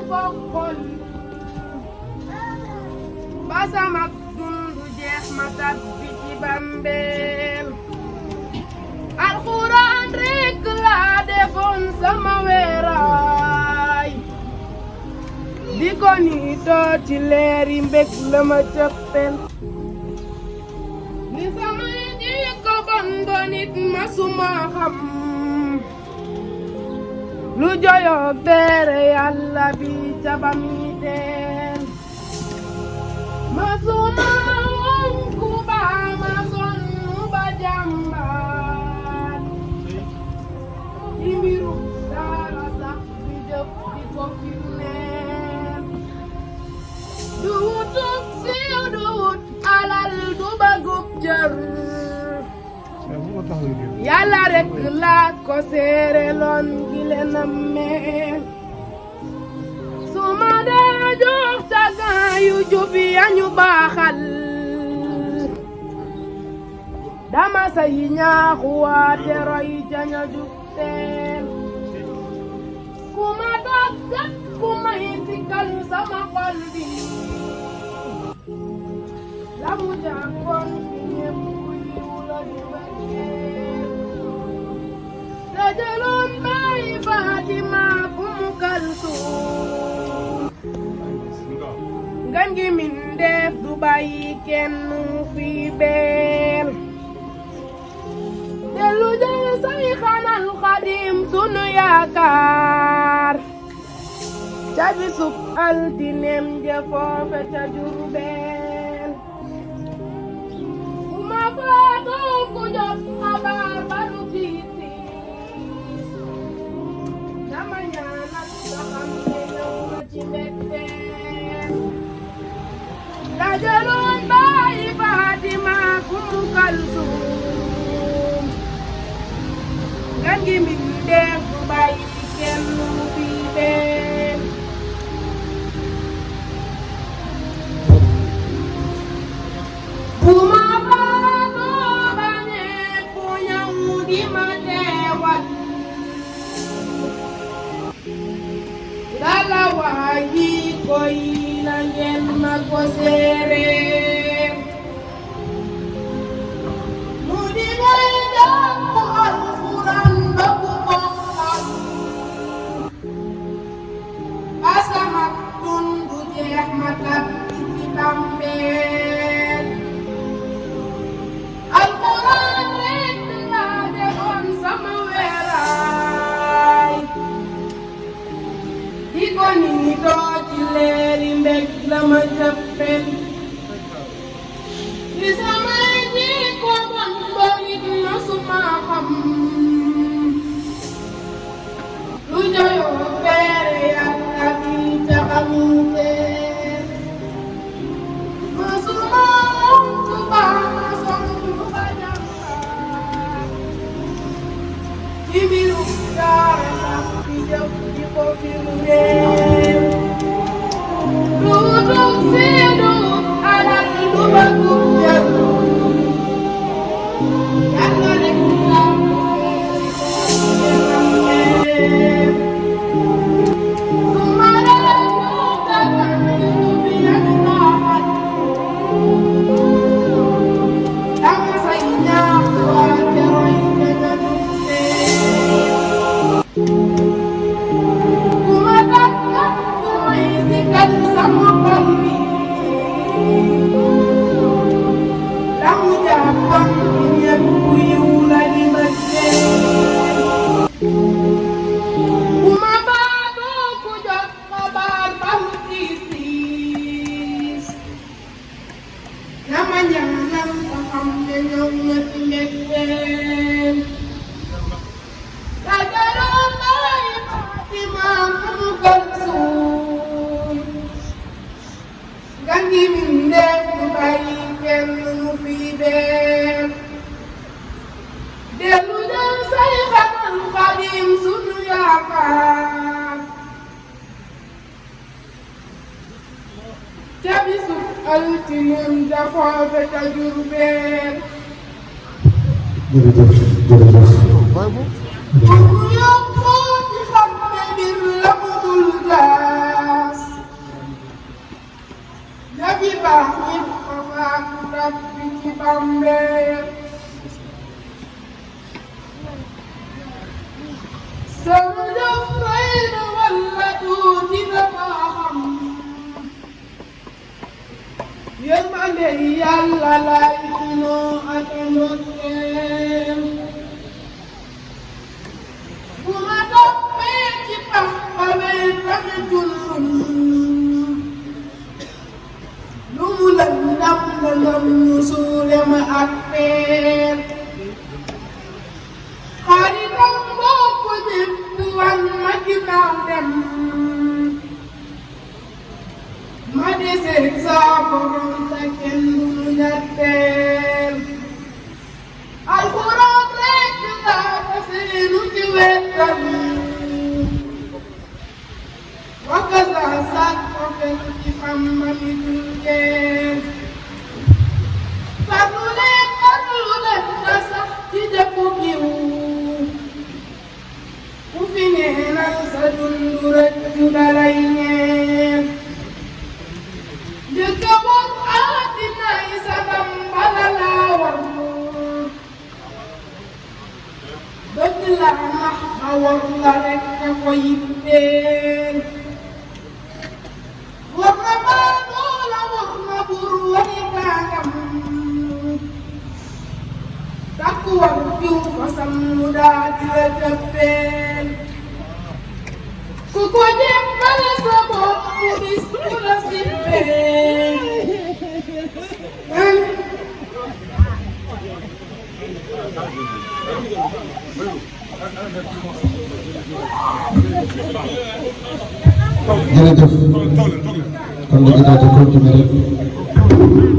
bokkol ba sama dundu jeex ma tabbi ci bambeel alxuraan rekk laa defoon sama weeraay di ko niitoo ci leeri mbég la ma cëppel li samay jikko bon bonit ma suma xam lu joyoog tere yàlla bi ca ba mi teen ma suma wonku ba ma sonnu ba jàmbaat ci mbiru dara sax di jëf di ko firneel du wutug siiw du wut alal du bëggub cër yàlla rek laa ko seere loon gi le nammeel su ma dee jox tagan yu jub yañu baaxal dama say ñaaxu waate roy jaña jub teel ku ma tàggat ku may sikkal sama xol bi la mu jàppoon ci ñépp yiw la di wàcceel te jëloon bàyyi Fatima Kalsum ngan gi mindeef du bàyyi kenn fi beel dellu jël say xanal Xadim sunu yaakaar ca bisub altinem ja foofe ca Jurbel bu ma faatoo ku jot xabaar ba du tiiti dama ñaanal nga xam ne ñëw na ci mbégteel la jëloon bàyyi Fatima Kalsum ngan gi mbindeef du bàyyi kenn fi beel bu ma faatoo ba ñépp ñëw di ma teewal dala waaji koy na ngeen ma ko seere mu di ngay jàng alxuraan ba bu mokkal asama dundu jeex ma tabbi ci bambeel alxuraan rekk laa defoon sama weeraay di ko niitoo ci leeri mbég la ma jëppel li samay jikko bon bonit ma suma xam lu joyoo beere yàlla bi ca xamuteen ma suma wontu ba ma sonnu ba jàmbaar ci mbiru daara sax di jëf di ko firndeel du wutug siiw du wut alal du bëggub cër yàlla rek laa ko seere su ma dee jox tagan yu jub yañu baaxal dama say ñaaxu waate roy jaña jub teel ku ma tàggat ku may sikkal sama xol bi la mu jàppoon ci ñépp yiw la di wàcceel bu ma faatoo ku jot xabaar ba mu tiis na ma ñaanal nga xam ne ñëw na ci mbégteel la jëloon bàyyi Fatima Kalsum ngan gi mindeef du bàyyi kenn mu fi beel dellu jël say xanal Xadim sunu yaakaar ca bisub altinem ja foofe ca Jurbel jërëjëf jërëjëf ku yokku ci xam ne mbir la mu dul jaar de yàlla lay tunoo ak ndokkeem bu ma toppee ci pax bawee tame tullum lu mu lëndam lëndam ñu suule ma ak peen xaritam mbokk ñépp wan ma ginnaaw dem ma deseeg saa borom te kenn du mu ñetteel alxuraan rekk laa faseenu ci wetam wakaza sax ko fekk ci Bamba mi dulgeen farlu leen na sax ci jëfu giw ku fi neenal sa dundu rëccu dalay ñeen jëkka moom àddina yi sa bala laa war bëgg la nax ba war la rekk a ko yitteel war na baadoola war na buur wari kaangam takku war jiw fasam mu daa di la jëppeel ku ko jébbal sa bopp bis ku la sippee jërëjëf kon dañu daal di continuer rek